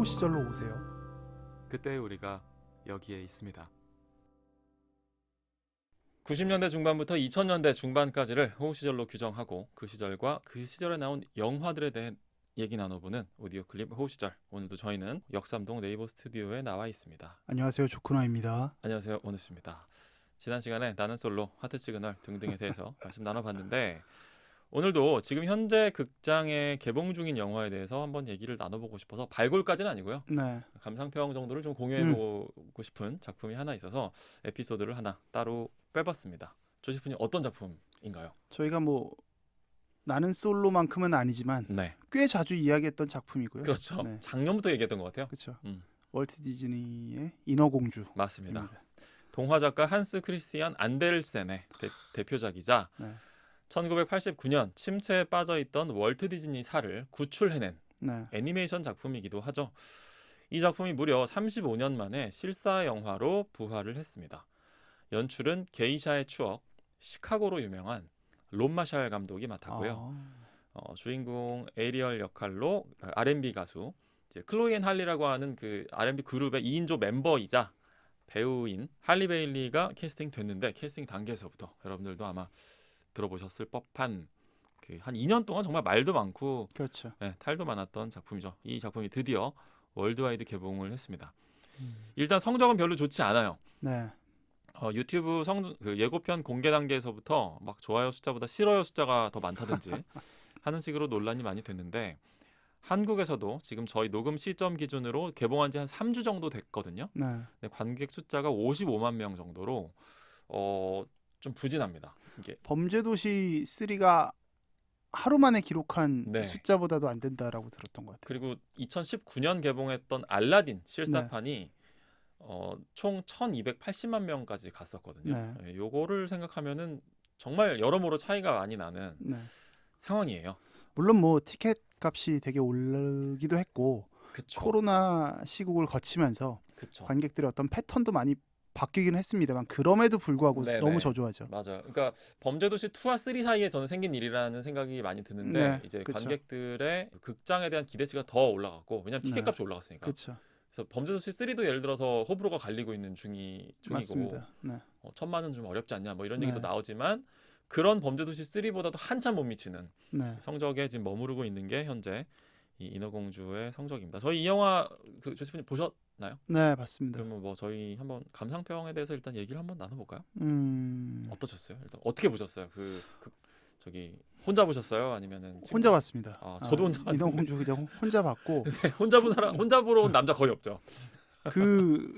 호우 시절로 오세요. 그때 우리가 여기에 있습니다. 90년대 중반부터 2000년대 중반까지를 호우 시절로 규정하고 그 시절과 그 시절에 나온 영화들에 대해 얘기 나눠보는 오디오 클립 호우 시절. 오늘도 저희는 역삼동 네이버 스튜디오에 나와 있습니다. 안녕하세요, 조크나입니다. 안녕하세요, 원우씨입니다. 지난 시간에 나는 솔로, 하트 시그널 등등에 대해서 말씀 나눠봤는데 오늘도 지금 현재 극장에 개봉 중인 영화에 대해서 한번 얘기를 나눠보고 싶어서 발굴까지는 아니고요. 네, 감상평 정도를 좀 공유해보고 싶은 작품이 하나 있어서 에피소드를 하나 따로 빼봤습니다. 조시프님 어떤 작품인가요? 저희가 뭐 나는 솔로만큼은 아니지만 네, 꽤 자주 이야기했던 작품이고요. 그렇죠. 네. 작년부터 얘기했던 것 같아요. 그렇죠. 음, 월트 디즈니의 인어공주. 맞습니다. 동화 작가 한스 크리스티안 안데르센의 대표작이자 네, 1989년 침체에 빠져있던 월트 디즈니 사를 구출해낸 네, 애니메이션 작품이기도 하죠. 이 작품이 무려 35년 만에 실사 영화로 부활을 했습니다. 연출은 게이샤의 추억, 시카고로 유명한 론 마샬 감독이 맡았고요. 주인공 에리얼 역할로 R&B 가수 이제 클로이 앤 할리라고 하는 그 R&B 그룹의 2인조 멤버이자 배우인 할리 베일리가 캐스팅됐는데 캐스팅 단계에서부터 여러분들도 아마 들어보셨을 법한 그 한 2년 동안 정말 말도 많고 그렇죠. 탈도 많았던 작품이죠. 이 작품이 드디어 월드와이드 개봉을 했습니다. 일단 성적은 별로 좋지 않아요. 네, 유튜브 그 예고편 공개 단계에서부터 막 좋아요 숫자보다 싫어요 숫자가 더 많다든지 하는 식으로 논란이 많이 됐는데 한국에서도 지금 저희 녹음 시점 기준으로 개봉한 지 한 3주 정도 됐거든요. 네. 근데 관객 숫자가 55만 명 정도로 좀 부진합니다. 이게 범죄도시 3가 하루 만에 기록한 네. 숫자보다도 안 된다라고 들었던 것 같아요. 그리고 2019년 개봉했던 알라딘 실사판이 총 1280만 명까지 갔었거든요. 네. 요거를 생각하면은 정말 여러모로 차이가 많이 나는 네. 상황이에요. 물론 뭐 티켓 값이 되게 오르기도 했고 그쵸. 코로나 시국을 거치면서 그쵸. 관객들의 어떤 패턴도 많이 바뀌긴 했습니다만 그럼에도 불구하고 네네. 너무 저조하죠. 맞아요. 그러니까 범죄도시 2와 3 사이에 저는 생긴 일이라는 생각이 많이 드는데 네, 이제 그쵸. 관객들의 극장에 대한 기대치가 더 올라갔고 왜냐면 티켓 네. 값이 올라갔으니까. 그렇죠. 그래서 범죄도시 3도 예를 들어서 호불호가 갈리고 있는 중이고 맞습니다. 네. 1000만은 좀 어렵지 않냐 뭐 이런 네. 얘기도 나오지만 그런 범죄도시 3보다도 한참 못 미치는 네. 성적에 지금 머무르고 있는 게 현재 이 인어공주의 성적입니다. 저희 이 영화 그 조세프님 보셨나요? 네, 맞습니다. 그러면 뭐 저희 한번 감상평에 대해서 일단 얘기를 한번 나눠볼까요? 음. 어떠셨어요? 일단 어떻게 보셨어요? 저기 혼자 보셨어요? 아니면은 친구? 혼자 봤습니다. 저도 혼자 봤는데. 인어공주 그냥 혼자 봤고 혼자 본 사람 혼자 보러 온 남자 거의 없죠. 그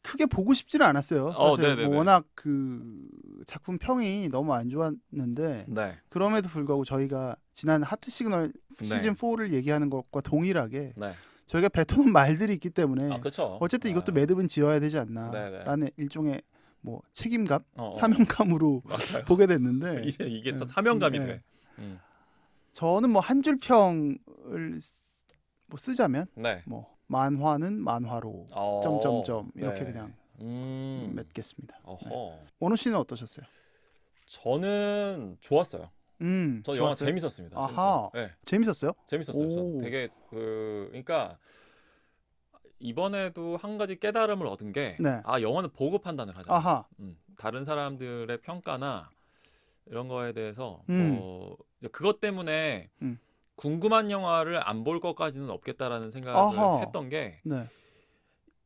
크게 보고 싶지는 않았어요. 사실 네네네. 뭐 워낙 그 작품 평이 너무 안 좋았는데 네. 그럼에도 불구하고 저희가 지난 하트 시그널 시즌 4를 얘기하는 것과 동일하게 네. 저희가 뱉어놓은 말들이 있기 때문에 그렇죠. 어쨌든 이것도 매듭은 지어야 되지 네네. 않나라는 일종의 뭐 책임감, 어. 사명감으로 맞아요. 보게 됐는데 이게 네. 사명감이 네. 돼. 저는 뭐 한 줄 평을 뭐 쓰자면 네. 뭐 만화는 만화로 점점점 이렇게 네. 그냥 맺겠습니다. 어허. 원우 씨는 어떠셨어요? 저는 좋았어요. 저 영화 좋았어요? 재밌었습니다. 아하. 진짜. 네. 재밌었어요? 재밌었어요. 오. 저는 되게 그러니까 이번에도 한 가지 깨달음을 얻은 게 네. 영화는 보고 판단을 하잖아요. 아하. 다른 사람들의 평가나 이런 거에 대해서 이제 그것 때문에 음. 궁금한 영화를 안 볼 것까지는 없겠다라는 생각을 아하. 했던 게 네.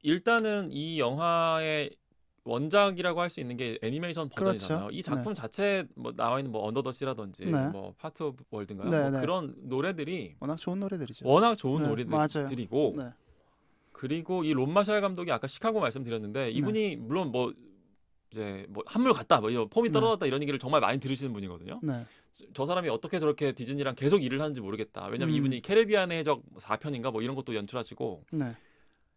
일단은 이 영화의 원작이라고 할 수 있는 게 애니메이션 버전이잖아요. 그렇죠. 이 작품 자체에 뭐 나와 있는 뭐 언더 더 씨라든지 네. 뭐 파트 오브 월드인가요? 네, 뭐 네. 그런 노래들이 워낙 좋은 노래들이죠. 워낙 좋은 네, 노래들이고 네. 그리고 이 론 마샬 감독이 아까 시카고 말씀드렸는데 이분이 물론 뭐 이제 뭐 한물 갔다 뭐 이런 폼이 네. 떨어졌다 이런 얘기를 정말 많이 들으시는 분이거든요. 네. 저 사람이 어떻게 저렇게 디즈니랑 계속 일을 하는지 모르겠다. 왜냐면 이분이 캐리비안의 해적 4편인가 뭐 이런 것도 연출하시고 네.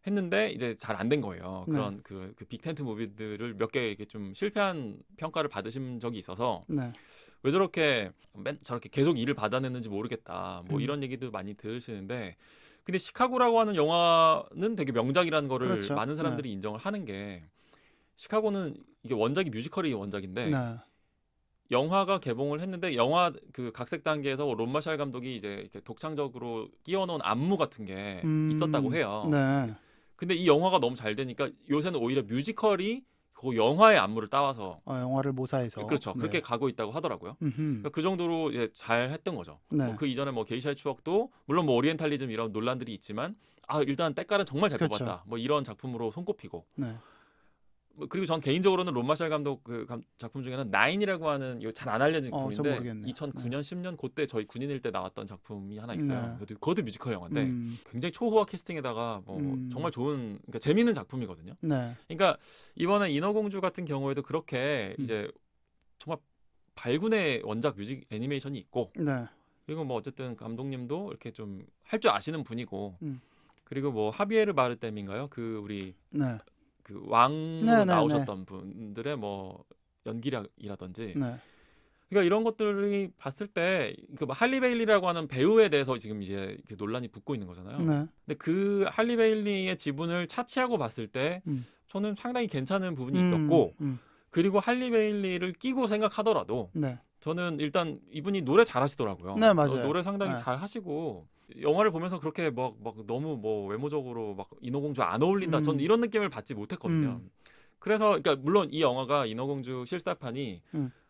했는데 이제 잘 안 된 거예요. 네. 그런 그 빅텐트 무비들을 몇 개 이렇게 좀 실패한 평가를 받으신 적이 있어서 네. 왜 저렇게 저렇게 계속 일을 받아냈는지 모르겠다. 뭐 음. 이런 얘기도 많이 들으시는데 근데 시카고라고 하는 영화는 되게 명작이라는 거를 그렇죠. 많은 사람들이 인정을 하는 게 시카고는 이게 원작이 뮤지컬이 원작인데 네. 영화가 개봉을 했는데 영화 그 각색 단계에서 론 마샬 감독이 이제 이렇게 독창적으로 끼워놓은 안무 같은 게 있었다고 해요. 네. 근데 이 영화가 너무 잘 되니까 요새는 오히려 뮤지컬이 그 영화의 안무를 따와서 영화를 모사해서 그렇죠. 네. 그렇게 가고 있다고 하더라고요. 음흠. 그러니까 그 정도로 예, 잘 했던 거죠. 네. 뭐 그 이전에 뭐 게이샤의 추억도 물론 뭐 오리엔탈리즘 이런 논란들이 있지만 일단 때깔은 정말 잘 그렇죠. 뽑았다. 뭐 이런 작품으로 손꼽히고. 네. 뭐 그리고 전 개인적으로는 론 마샬 감독 작품 중에는 나인이라고 하는 이거 잘 안 알려진 전 작품인데 모르겠네요. 2009년 10년 그때 저희 군인일 때 나왔던 작품이 하나 있어요. 네. 그것도 뮤지컬 영화인데 굉장히 초호화 캐스팅에다가 뭐 정말 좋은 그러니까 재미있는 작품이거든요. 네. 그러니까 이번에 인어공주 같은 경우에도 그렇게 이제 정말 발군의 원작 뮤직 애니메이션이 있고 네. 그리고 뭐 어쨌든 감독님도 이렇게 좀 할 줄 아시는 분이고 그리고 뭐 하비에르 바르뎀인가요? 그 우리 네. 그 왕으로 네, 네, 나오셨던 분들의 뭐 연기력이라든지 네. 그러니까 이런 것들이 봤을 때 그 할리 베일리라고 하는 배우에 대해서 지금 이제 이렇게 논란이 붙고 있는 거잖아요. 네. 근데 그 할리 베일리의 지분을 차치하고 봤을 때 저는 상당히 괜찮은 부분이 있었고 그리고 할리 베일리를 끼고 생각하더라도 네. 저는 일단 이분이 노래 잘하시더라고요. 네, 맞아요. 노래 상당히 네. 잘하시고 영화를 보면서 그렇게 막 너무 뭐 외모적으로 막 인어공주 안 어울린다. 저는 이런 느낌을 받지 못했거든요. 그래서 그러니까 물론 이 영화가 인어공주 실사판이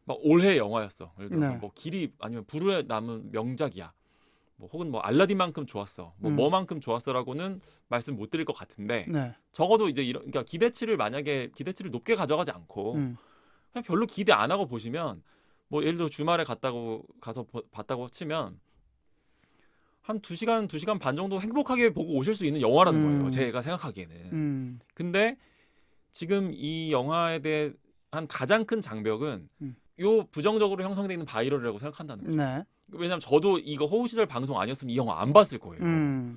막 올해 영화였어. 예를 들어서 네. 뭐 길이 아니면 불후에 남은 명작이야. 뭐 혹은 뭐 알라딘만큼 좋았어. 뭐만큼 좋았어라고는 말씀 못 드릴 것 같은데 네. 적어도 이제 이런 그러니까 기대치를 높게 가져가지 않고 그냥 별로 기대 안 하고 보시면 뭐 예를 들어 주말에 가서 봤다고 치면 한 2시간 반 정도 행복하게 보고 오실 수 있는 영화라는 거예요. 제가 생각하기에는. 근데 지금 이 영화에 대한 가장 큰 장벽은 요 부정적으로 형성되어 있는 바이럴이라고 생각한다는 거죠. 네. 왜냐면 저도 이거 호우 시절 방송 아니었으면 이 영화 안 봤을 거예요.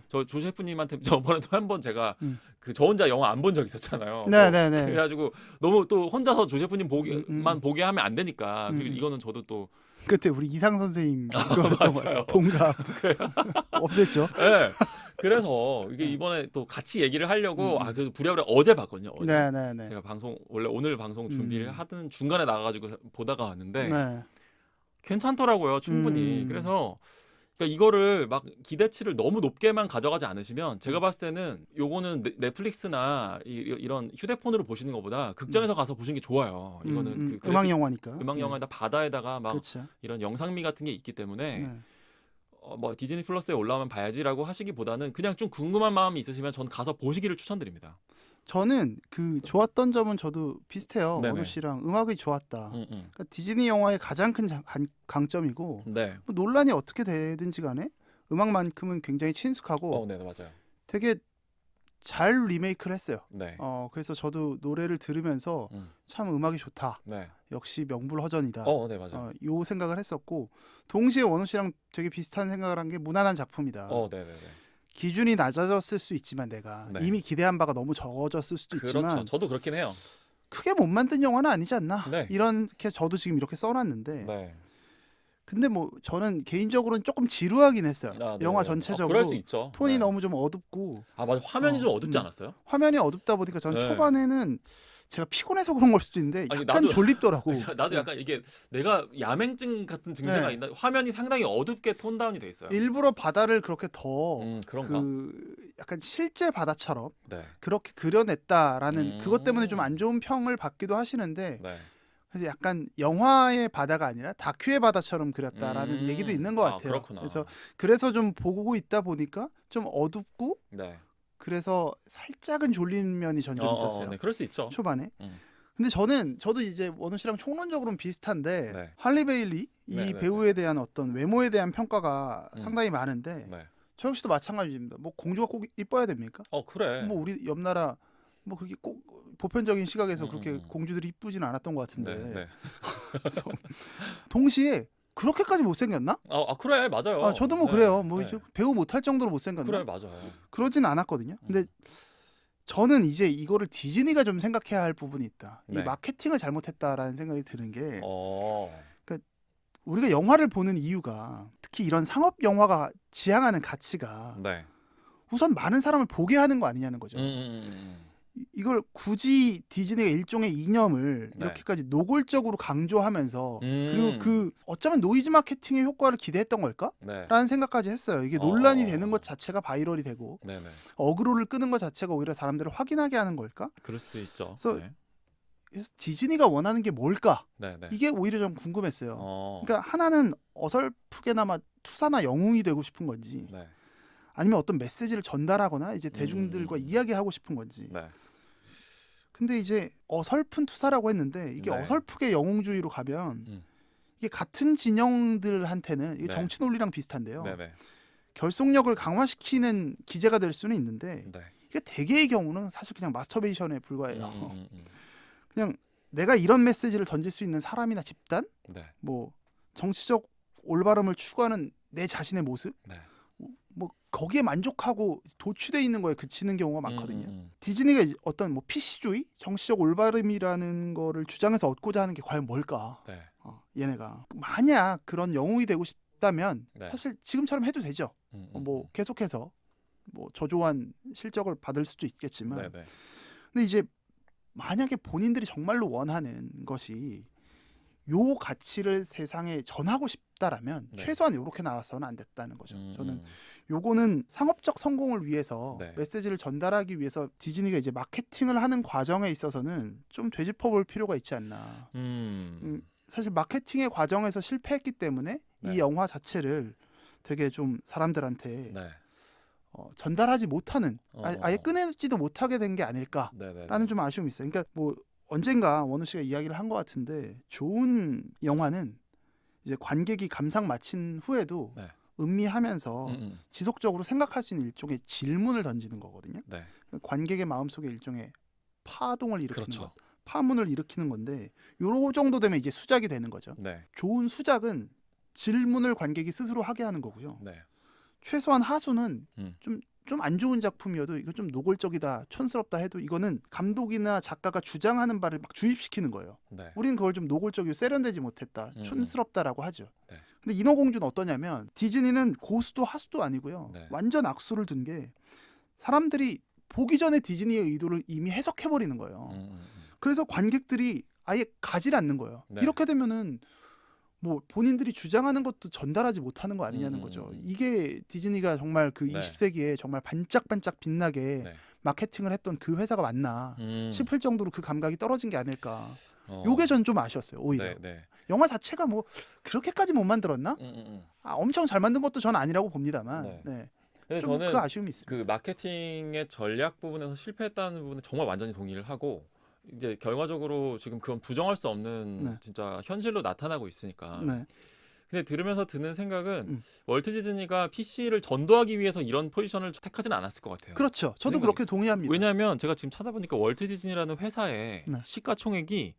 저 조 셰프님한테 저번에도 한번 제가 그 저 혼자 영화 안 본 적 있었잖아요. 네네네. 그래가지고 너무 또 혼자서 조 셰프님 보기만 보게 하면 안 되니까. 그리고 이거는 저도 또 그때 우리 이상 선생님 맞아요. 동갑 없앴죠. 네. 그래서 이게 이번에 또 같이 얘기를 하려고 그래도 부랴부랴 어제 봤거든요. 어제. 네네네. 제가 원래 오늘 방송 준비를 하던 중간에 나가가지고 보다가 왔는데 네. 괜찮더라고요. 충분히. 그래서 그러니까 이거를 막 기대치를 너무 높게만 가져가지 않으시면 제가 봤을 때는 요거는 넷플릭스나 이런 휴대폰으로 보시는 것보다 극장에서 가서 보시는 게 좋아요. 이거는 그 음악 영화니까. 음악 영화에다 바다에다가 막 그렇죠. 이런 영상미 같은 게 있기 때문에 네. 뭐 디즈니 플러스에 올라오면 봐야지라고 하시기보다는 그냥 좀 궁금한 마음이 있으시면 전 가서 보시기를 추천드립니다. 저는 그 좋았던 점은 저도 비슷해요. 네네. 원우 씨랑 음악이 좋았다. 음. 그러니까 디즈니 영화의 가장 큰 강점이고 네. 뭐 논란이 어떻게 되든지 간에 음악만큼은 굉장히 친숙하고 네, 맞아요. 되게 잘 리메이크를 했어요. 네. 그래서 저도 노래를 들으면서 참 음악이 좋다. 네. 역시 명불허전이다. 네, 맞아요. 요 생각을 했었고 동시에 원우 씨랑 되게 비슷한 생각을 한 게 무난한 작품이다. 네, 네, 네. 기준이 낮아졌을 수 있지만 내가 네. 이미 기대한 바가 너무 적어졌을 수도 그렇죠. 있지만 저도 그렇긴 해요. 크게 못 만든 영화는 아니지 않나. 네. 이렇게 저도 지금 이렇게 써놨는데 네. 근데 뭐 저는 개인적으로는 조금 지루하긴 했어요. 영화 전체적으로 그럴 수 있죠. 톤이 네. 너무 좀 어둡고 맞아. 화면이 좀 어둡지 않았어요? 화면이 어둡다 보니까 저는 네. 초반에는 제가 피곤해서 그런 걸 수도 있는데 아니, 약간 졸립더라고. 나도 약간 이게 내가 야맹증 같은 증세가 네. 있나? 화면이 상당히 어둡게 톤다운이 돼 있어요. 일부러 바다를 그렇게 더 그런가? 약간 실제 바다처럼 네. 그렇게 그려냈다라는 그것 때문에 좀 안 좋은 평을 받기도 하시는데 네. 그래서 약간 영화의 바다가 아니라 다큐의 바다처럼 그렸다라는 얘기도 있는 것 같아요. 그렇구나. 그래서 좀 보고 있다 보니까 좀 어둡고 네. 그래서 살짝은 졸린 면이 전 좀 있었어요. 네, 그럴 수 있죠. 초반에. 음. 근데 저도 이제 원우 씨랑 총론적으로는 비슷한데 네. 할리 베일리 이 네, 네, 배우에 대한 어떤 외모에 대한 평가가 상당히 많은데 네. 저 역시도 마찬가지입니다. 뭐 공주가 꼭 이뻐야 됩니까? 그래. 뭐 우리 옆 나라 뭐 그렇게 꼭 보편적인 시각에서 그렇게 공주들이 이쁘진 않았던 것 같은데. 네. 그래서 동시에 그렇게까지 못생겼나? 그래. 맞아요. 저도 뭐 네. 그래요. 뭐 네. 배우 못할 정도로 못생겼나? 그래, 맞아요. 그러진 않았거든요. 근데 저는 이제 이거를 디즈니가 좀 생각해야 할 부분이 있다. 네. 이 마케팅을 잘못했다라는 생각이 드는 게 그러니까 우리가 영화를 보는 이유가 특히 이런 상업 영화가 지향하는 가치가 네. 우선 많은 사람을 보게 하는 거 아니냐는 거죠. 이걸 굳이 디즈니가 일종의 이념을 네. 이렇게까지 노골적으로 강조하면서 그리고 그 어쩌면 노이즈 마케팅의 효과를 기대했던 걸까? 네. 라는 생각까지 했어요. 이게 논란이 되는 것 자체가 바이럴이 되고 네네. 어그로를 끄는 것 자체가 오히려 사람들을 확인하게 하는 걸까? 그럴 수 있죠. 그래서 네. 그래서 디즈니가 원하는 게 뭘까? 네네. 이게 오히려 좀 궁금했어요. 어. 그러니까 하나는 어설프게나마 투사나 영웅이 되고 싶은 건지 네. 아니면 어떤 메시지를 전달하거나 이제 대중들과 이야기하고 싶은 건지. 네. 근데 이제 어설픈 투사라고 했는데 이게 네. 어설프게 영웅주의로 가면 음. 이게 같은 진영들한테는 이게 네. 정치 논리랑 비슷한데요. 네네. 결속력을 강화시키는 기제가 될 수는 있는데 네. 이게 대개의 경우는 사실 그냥 마스터베이션에 불과해요. 음. 그냥 내가 이런 메시지를 던질 수 있는 사람이나 집단, 네. 뭐 정치적 올바름을 추구하는 내 자신의 모습, 네. 뭐 거기에 만족하고 도취돼 있는 거에 그치는 경우가 많거든요. 음. 디즈니가 이제 어떤 뭐 PC주의, 정치적 올바름이라는 거를 주장해서 얻고자 하는 게 과연 뭘까? 네. 얘네가 만약 그런 영웅이 되고 싶다면 네. 사실 지금처럼 해도 되죠. 뭐 계속해서 뭐 저조한 실적을 받을 수도 있겠지만, 네네. 근데 이제 만약에 본인들이 정말로 원하는 것이 요 가치를 세상에 전하고 싶다라면 네. 최소한 이렇게 나와서는 안 됐다는 거죠. 저는 음. 요거는 상업적 성공을 위해서 네. 메시지를 전달하기 위해서 디즈니가 이제 마케팅을 하는 과정에 있어서는 좀 되짚어볼 필요가 있지 않나. 사실 마케팅의 과정에서 실패했기 때문에 네. 이 영화 자체를 되게 좀 사람들한테 네. 전달하지 못하는 아예 어. 꺼내지도 못하게 된 게 아닐까라는 네네. 좀 아쉬움이 있어요. 그러니까 뭐 언젠가 원우 씨가 이야기를 한 것 같은데 좋은 영화는 이제 관객이 감상 마친 후에도 네. 음미하면서 음. 지속적으로 생각할 수 있는 일종의 질문을 던지는 거거든요. 네. 관객의 마음속에 일종의 파동을 일으키는 그렇죠. 것, 파문을 일으키는 건데 요 정도 되면 이제 수작이 되는 거죠. 네. 좋은 수작은 질문을 관객이 스스로 하게 하는 거고요. 네. 최소한 하수는 음. 좀 안 좋은 작품이어도 이거 좀 노골적이다, 촌스럽다 해도 이거는 감독이나 작가가 주장하는 바를 막 주입시키는 거예요. 네. 우리는 그걸 좀 노골적이고 세련되지 못했다, 촌스럽다라고 하죠. 네. 근데 인어공주는 어떠냐면 디즈니는 고수도 하수도 아니고요. 네. 완전 악수를 둔 게 사람들이 보기 전에 디즈니의 의도를 이미 해석해 버리는 거예요. 그래서 관객들이 아예 가지 않는 거예요. 네. 이렇게 되면은 뭐 본인들이 주장하는 것도 전달하지 못하는 거 아니냐는 거죠. 이게 디즈니가 정말 그 네. 20세기에 정말 반짝반짝 빛나게 네. 마케팅을 했던 그 회사가 맞나 싶을 정도로 그 감각이 떨어진 게 아닐까. 요게 전 좀 아쉬웠어요. 오히려 네. 네. 영화 자체가 뭐 그렇게까지 못 만들었나? 엄청 잘 만든 것도 전 아니라고 봅니다만. 네. 네. 근데 좀 저는 그 아쉬움이 있습니다. 그 마케팅의 전략 부분에서 실패했다는 부분에 정말 완전히 동의를 하고 이제 결과적으로 지금 그건 부정할 수 없는 네. 진짜 현실로 나타나고 있으니까. 네. 근데 들으면서 드는 생각은 음. 월트 디즈니가 PC를 전도하기 위해서 이런 포지션을 택하지는 않았을 것 같아요. 그렇죠. 저도 생각이- 그렇게 동의합니다. 왜냐하면 제가 지금 찾아보니까 월트 디즈니라는 회사의 네. 시가총액이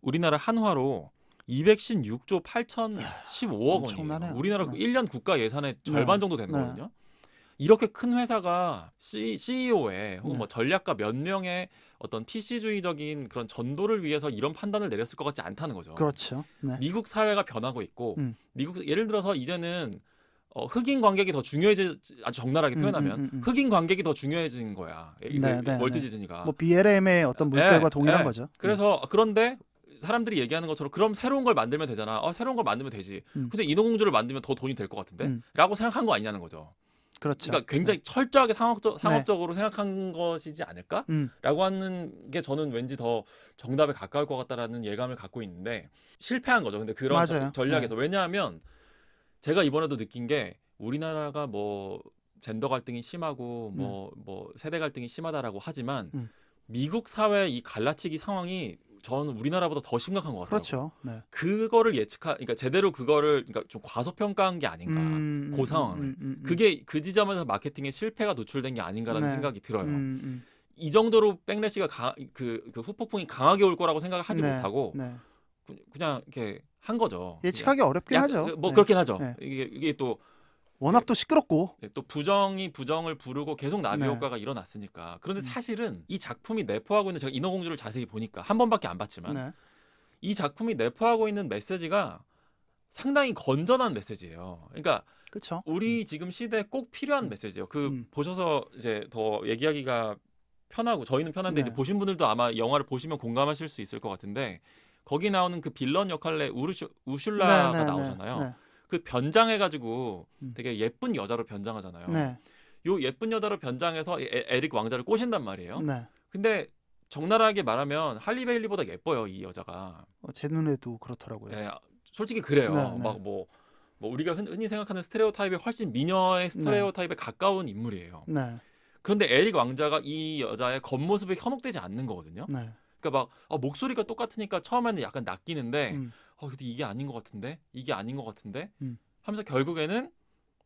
우리나라 한화로 216조 8,015억 엄청나네요. 원이에요. 우리나라 네. 1년 국가 예산의 절반 정도 되는 네. 거거든요. 이렇게 큰 회사가 CEO의 혹은 네. 뭐 전략가 몇 명의 어떤 PC주의적인 그런 전도를 위해서 이런 판단을 내렸을 것 같지 않다는 거죠. 그렇죠. 네. 미국 사회가 변하고 있고 미국 예를 들어서 이제는 흑인 관객이 더 중요해지 아주 적나라하게 표현하면 흑인 관객이 더 중요해진 거야. 네, 네, 월트 네. 디즈니가. 뭐 BLM의 어떤 물결과 동일한 거죠. 그래서 그런데 사람들이 얘기하는 것처럼 그럼 새로운 걸 만들면 되잖아. 새로운 걸 만들면 되지. 근데 인어공주를 만들면 더 돈이 될 것 같은데? 라고 생각한 거 아니냐는 거죠. 그렇죠. 그러니까 굉장히 철저하게 상업적으로 생각한 것이지 않을까? 라고 하는 게 저는 왠지 더 정답에 가까울 것 같다라는 예감을 갖고 있는데 실패한 거죠. 근데 그런 맞아요. 전략에서. 왜냐하면 제가 이번에도 느낀 게 우리나라가 뭐 젠더 갈등이 심하고 뭐 세대 갈등이 심하다라고 하지만 미국 사회 이 갈라치기 상황이 저는 우리나라보다 더 심각한 것 같아요. 그렇죠. 네. 그거를 그러니까 제대로 그거를 그러니까 좀 과소평가한 게 아닌가. 그 상황을. 그게 그 지점에서 마케팅의 실패가 노출된 게 아닌가라는 네. 생각이 들어요. 이 정도로 백래시가 그 후폭풍이 강하게 올 거라고 생각을 하지 네. 못하고 네. 그냥 이렇게 한 거죠. 예측하기 어렵긴 하죠. 뭐 네. 그렇긴 하죠. 네. 이게 또 워낙 또 시끄럽고. 또 부정이 부정을 부르고 계속 나비 네. 효과가 일어났으니까. 그런데 사실은 이 작품이 내포하고 있는 제가 인어공주를 자세히 보니까 한 번밖에 안 봤지만 네. 이 작품이 내포하고 있는 메시지가 상당히 건전한 메시지예요. 그러니까 그렇죠. 우리 지금 시대에 꼭 필요한 메시지예요. 보셔서 이제 더 얘기하기가 편하고 저희는 편한데 네. 이제 보신 분들도 아마 영화를 보시면 공감하실 수 있을 것 같은데 거기 나오는 그 빌런 역할의 우슐라가 네, 네, 나오잖아요. 네. 그 변장해가지고 음. 되게 예쁜 여자로 변장하잖아요. 네. 요 예쁜 여자로 변장해서 에릭 왕자를 꼬신단 말이에요. 네. 근데 적나라하게 말하면 할리 베일리보다 예뻐요, 이 여자가. 제 눈에도 그렇더라고요. 예, 솔직히 그래요. 네, 네. 막 뭐 우리가 흔히 생각하는 스테레오타입에 훨씬 미녀의 스테레오타입에 가까운 인물이에요. 네. 그런데 에릭 왕자가 이 여자의 겉모습에 현혹되지 않는 거거든요. 네. 그러니까 막 목소리가 똑같으니까 처음에는 약간 낚이는데 근데 이게 아닌 것 같은데 이게 아닌 것 같은데 하면서 결국에는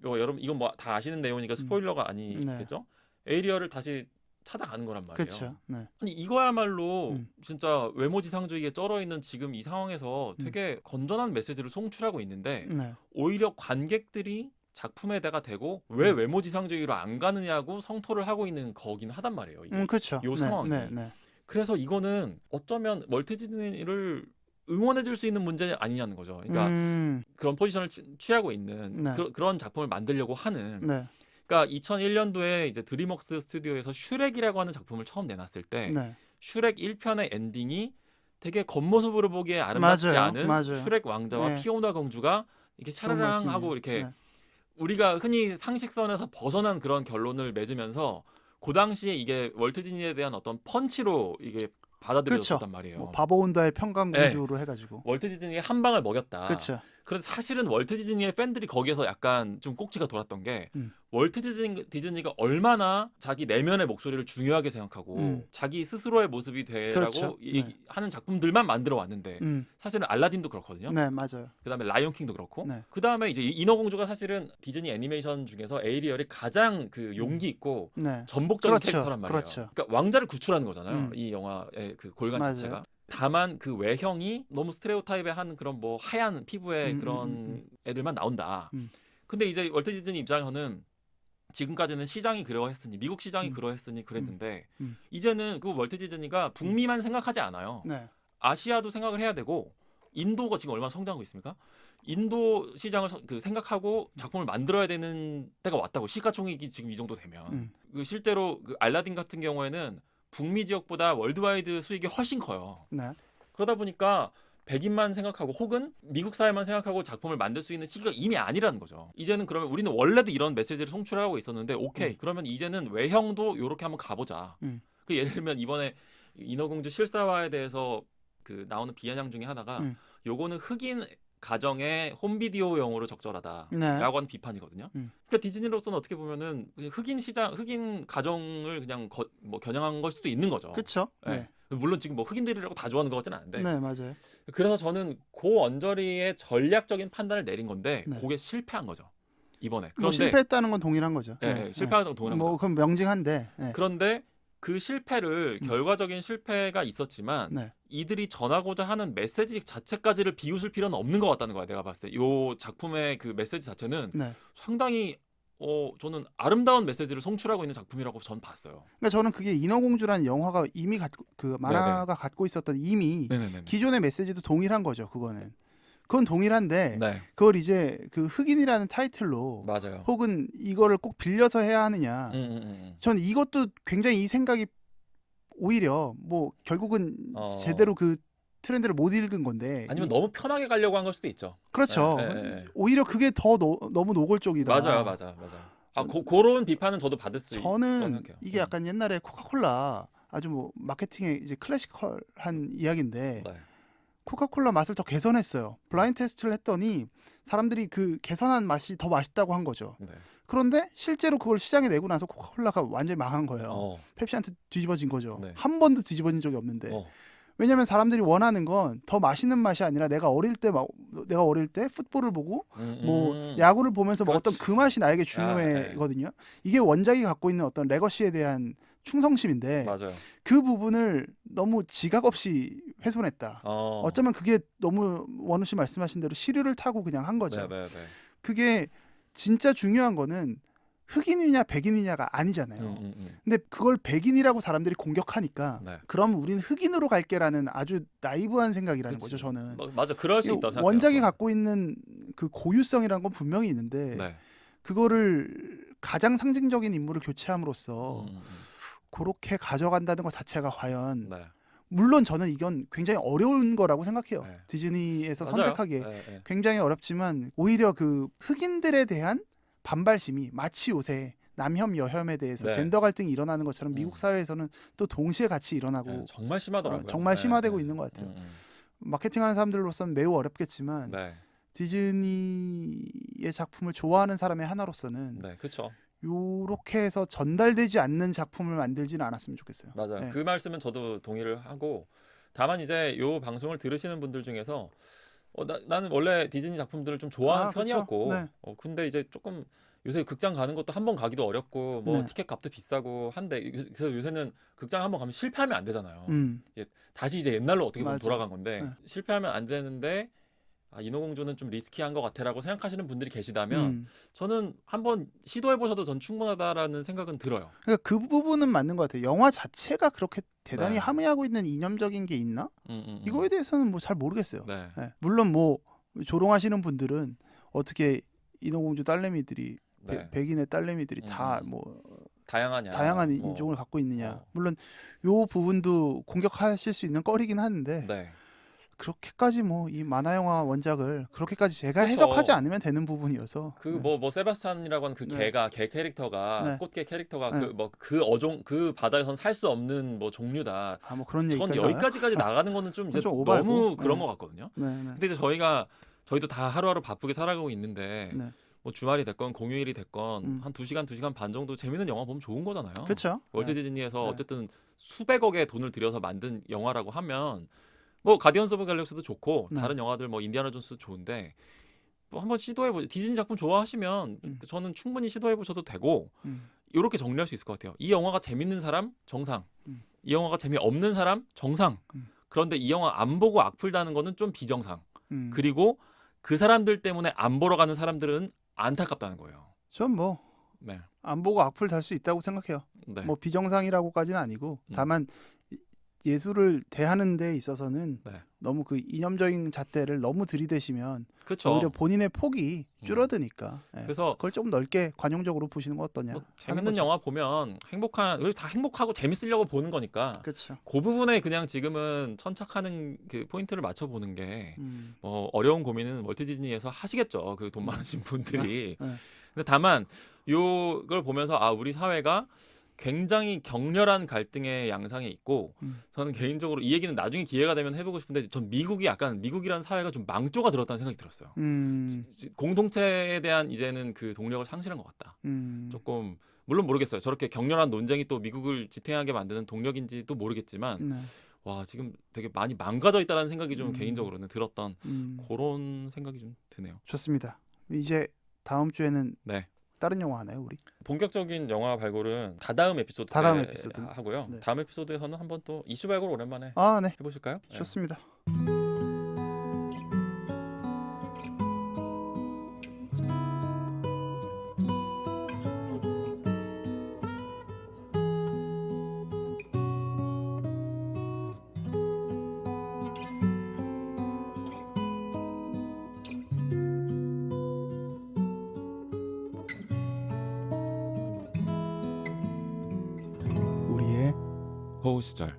여러분 이건 뭐 다 아시는 내용이니까 스포일러가 아니겠죠? 에이리얼을 다시 찾아가는 거란 말이에요. 그렇죠. 네. 아니 이거야말로 진짜 외모지상주의에 쩔어 있는 지금 이 상황에서 되게 건전한 메시지를 송출하고 있는데 네. 오히려 관객들이 작품에다가 대고 왜 외모지상주의로 안 가느냐고 성토를 하고 있는 거긴 하단 말이에요. 이게 그렇죠. 요 상황이. 네. 그래서 이거는 어쩌면 월트 디즈니를 응원해줄 수 있는 문제 아니냐는 거죠. 그러니까 그런 포지션을 취하고 있는 네. 그런 작품을 만들려고 하는. 네. 그러니까 2001년도에 이제 드림웍스 스튜디오에서 슈렉이라고 하는 작품을 처음 내놨을 때 네. 슈렉 1편의 엔딩이 되게 겉모습으로 보기에 아름답지 않은 맞아요. 슈렉 왕자와 네. 피오나 공주가 이렇게 샤라랑 하고 이렇게 네. 우리가 흔히 상식선에서 벗어난 그런 결론을 맺으면서 그 당시에 이게 월트 디즈니에 대한 어떤 펀치로 이게 받아들여졌단 말이에요. 뭐 바보온다의 평강공주로 해가지고. 월트 디즈니에 한 방을 먹였다. 그렇죠. 그런데 사실은 월트 디즈니의 팬들이 거기에서 약간 좀 꼭지가 돌았던 게 월트 디즈니가 얼마나 자기 내면의 목소리를 중요하게 생각하고 자기 스스로의 모습이 되라고 그렇죠. 하는 작품들만 만들어 왔는데 사실은 알라딘도 그렇거든요. 네, 맞아요. 그다음에 라이온킹도 그렇고 네. 그다음에 이제 인어공주가 사실은 디즈니 애니메이션 중에서 에이리얼이 가장 그 용기 있고 네. 전복적인 그렇죠. 캐릭터란 말이에요. 그렇죠. 그러니까 왕자를 구출하는 거잖아요. 이 영화의 그 골간 맞아요. 자체가. 다만 그 외형이 너무 스테레오타입의 한 그런 뭐 하얀 피부의 그런 애들만 나온다. 근데 이제 월트 디즈니 입장에서는 지금까지는 시장이 그러했으니 미국 시장이 그러했으니 그랬는데 이제는 그 월트 디즈니가 북미만 생각하지 않아요. 네. 아시아도 생각을 해야 되고 인도가 지금 얼마나 성장하고 있습니까? 인도 시장을 생각하고 작품을 만들어야 되는 때가 왔다고. 시가총액이 지금 이 정도 되면 그 실제로 그 알라딘 같은 경우에는 북미 지역보다 월드와이드 수익이 훨씬 커요. 네. 그러다 보니까 백인만 생각하고 혹은 미국 사회만 생각하고 작품을 만들 수 있는 시기가 이미 아니라는 거죠. 이제는 그러면 우리는 원래도 이런 메시지를 송출하고 있었는데 오케이 그러면 이제는 외형도 이렇게 한번 가보자. 그 예를 들면 이번에 인어공주 실사화에 대해서 그 나오는 비아냥 중에 하나가 요거는 흑인 가정의 홈비디오용으로 적절하다라고 네. 하는 비판이거든요. 그러니까 디즈니로서는 어떻게 보면은 흑인 가정을 그냥 뭐 겨냥한 걸 수도 있는 거죠. 그렇죠. 네. 물론 지금 뭐 흑인들이라고 다 좋아하는 것 같지는 않은데. 네, 맞아요. 그래서 저는 고 언저리의 전략적인 판단을 내린 건데 네. 그게 실패한 거죠. 이번에. 뭐 실패했다는 건 동일한 거죠. 네, 실패하는 건 동일한 거죠. 그럼 명징한데. 네. 그런데 그 실패를 결과적인 실패가 있었지만 네. 이들이 전하고자 하는 메시지 자체까지를 비웃을 필요는 없는 것 같다는 거야. 내가 봤을 때 이 작품의 그 메시지 자체는 네. 상당히 저는 아름다운 메시지를 송출하고 있는 작품이라고 전 봤어요. 그러니까 저는 그게 인어공주라는 영화가 이미 그 만화가 갖고 있었던 이미 기존의 메시지도 동일한 거죠. 그건 동일한데 네. 그걸 이제 그 흑인이라는 타이틀로 맞아요. 혹은 이거를 꼭 빌려서 해야 하느냐. 저는 이것도 굉장히 이 생각이 오히려 뭐 결국은 제대로 그 트렌드를 못 읽은 건데 아니면 너무 편하게 가려고 한 걸 수도 있죠. 그렇죠. 오히려 그게 더 너무 노골적이다. 맞아요. 그런 비판은 저도 받을 수 있어요. 저는 이게 약간 옛날에 코카콜라 아주 뭐 마케팅의 이제 클래시컬한 이야기인데 네. 코카콜라 맛을 더 개선했어요. 블라인드 테스트를 했더니 사람들이 그 개선한 맛이 더 맛있다고 한 거죠. 네. 그런데 실제로 그걸 시장에 내고 나서 코카콜라가 완전히 망한 거예요. 펩시한테 뒤집어진 거죠. 네. 한 번도 뒤집어진 적이 없는데. 왜냐면 사람들이 원하는 건 더 맛있는 맛이 아니라 내가 어릴 때 풋볼을 보고 뭐 야구를 보면서 먹었던 그 맛이 나에게 중요해거든요. 이게 원작이 갖고 있는 어떤 레거시에 대한 충성심인데 맞아요. 그 부분을 너무 지각 없이 훼손했다. 어쩌면 그게 너무 원우 씨 말씀하신 대로 시류를 타고 그냥 한 거죠. 그게 진짜 중요한 거는 흑인이냐 백인이냐가 아니잖아요. 근데 그걸 백인이라고 사람들이 공격하니까 그럼 우리는 흑인으로 갈게라는 아주 나이브한 생각이라는 거죠. 저는. 맞아. 그럴 수 있다 생각해요. 원작이 갖고 있는 그 고유성이라는 건 분명히 있는데 그거를 가장 상징적인 인물을 교체함으로써 그렇게 가져간다는 것 자체가 과연 네. 물론 저는 이건 굉장히 어려운 거라고 생각해요. 네. 디즈니에서 맞아요. 선택하기에 네. 굉장히 어렵지만 오히려 그 흑인들에 대한 반발심이 마치 요새 남혐 여혐에 대해서 네. 젠더 갈등이 일어나는 것처럼 미국 사회에서는 또 동시에 같이 일어나고 네, 정말 심하더라고요. 정말 심화되고 네. 있는 것 같아요. 마케팅하는 사람들로서는 매우 어렵겠지만 네. 디즈니의 작품을 좋아하는 사람의 하나로서는 네, 그렇죠. 요렇게 해서 전달되지 않는 작품을 만들지는 않았으면 좋겠어요. 맞아요. 네. 그 말씀은 저도 동의를 하고 다만 이제 요 방송을 들으시는 분들 중에서 나는 원래 디즈니 작품들을 좀 좋아하는 편이었고 그쵸? 네. 근데 이제 조금 요새 극장 가는 것도 한 번 가기도 어렵고 뭐 네. 티켓 값도 비싸고 한데 그래서 요새는 극장 한 번 가면 실패하면 안 되잖아요. 다시 이제 옛날로 어떻게 보면 맞아. 돌아간 건데 네. 실패하면 안 되는데 인어공주는 좀 리스키한 것 같아라고 생각하시는 분들이 계시다면 저는 한번 시도해 보셔도 전 충분하다라는 생각은 들어요. 그러니까 그 부분은 맞는 것 같아요. 영화 자체가 그렇게 대단히 네. 함의하고 있는 이념적인 게 있나? 이거에 대해서는 뭐 잘 모르겠어요. 네. 네. 물론 뭐 조롱하시는 분들은 어떻게 인어공주 딸내미들이 네. 백인의 딸내미들이 다 뭐 다양한 뭐. 인종을 갖고 있느냐. 물론 요 부분도 공격하실 수 있는 거리긴 하는데 네. 그렇게까지 뭐 이 만화 영화 원작을 그렇게까지 제가 그쵸. 해석하지 않으면 되는 부분이어서 뭐 세바스찬이라고 하는 그 네. 개 캐릭터가 네. 꽃게 캐릭터가 네. 그 어종 그 바다에선 살 수 없는 뭐 종류다. 뭐 그런 전 얘기까지 여기까지까지 나가는 거는 좀 이제 좀 오버하고. 너무 그런 네. 것 같거든요. 네. 근데 이제 저희도 다 하루하루 바쁘게 살아가고 있는데 네. 뭐 주말이 됐건 공휴일이 됐건 한 2시간 반 정도 재밌는 영화 보면 좋은 거잖아요. 그렇죠. 월트 디즈니에서 네. 어쨌든 수백억의 돈을 들여서 만든 영화라고 하면 뭐 가디언스 오브 갤럭시도 좋고 네. 다른 영화들 뭐 인디아나 존스도 좋은데 뭐 한번 시도해 보죠. 디즈니 작품 좋아하시면 저는 충분히 시도해 보셔도 되고 이렇게 정리할 수 있을 것 같아요. 이 영화가 재밌는 사람 정상, 이 영화가 재미없는 사람 정상. 그런데 이 영화 안 보고 악플다는 거는 좀 비정상. 그리고 그 사람들 때문에 안 보러 가는 사람들은 안타깝다는 거예요. 전 뭐 안 보고 악플 달 수 있다고 생각해요. 네. 뭐 비정상이라고까지는 아니고 다만 예술을 대하는 데 있어서는 너무 그 이념적인 잣대를 너무 들이대시면 그쵸. 오히려 본인의 폭이 줄어드니까 그래서 그걸 좀 넓게 관용적으로 보시는 건 어떠냐. 재밌는 영화 보면 우리 다 행복하고 재밌으려고 보는 거니까 그렇죠. 그 부분에 그냥 지금은 천착하는 그 포인트를 맞춰보는 게 뭐 어려운 고민은 월트 디즈니에서 하시겠죠. 그 돈 많으신 분들이. 근데 다만 이걸 보면서 우리 사회가 굉장히 격렬한 갈등의 양상에 있고 저는 개인적으로 이 얘기는 나중에 기회가 되면 해보고 싶은데 전 미국이라는 사회가 좀 망조가 들었다는 생각이 들었어요. 공동체에 대한 이제는 그 동력을 상실한 것 같다. 조금 물론 모르겠어요. 저렇게 격렬한 논쟁이 또 미국을 지탱하게 만드는 동력인지도 모르겠지만 와 지금 되게 많이 망가져 있다는 생각이 좀 개인적으로는 들었던 그런 생각이 좀 드네요. 좋습니다. 이제 다음 주에는 네. 다른 영화 하나요, 우리? 본격적인 영화 발굴은 다다음 에피소드 하고요. 네. 다음 에피소드에서는 한번 또 이슈 발굴 오랜만에 네. 해보실까요? 좋습니다. 우리의 호우 시절.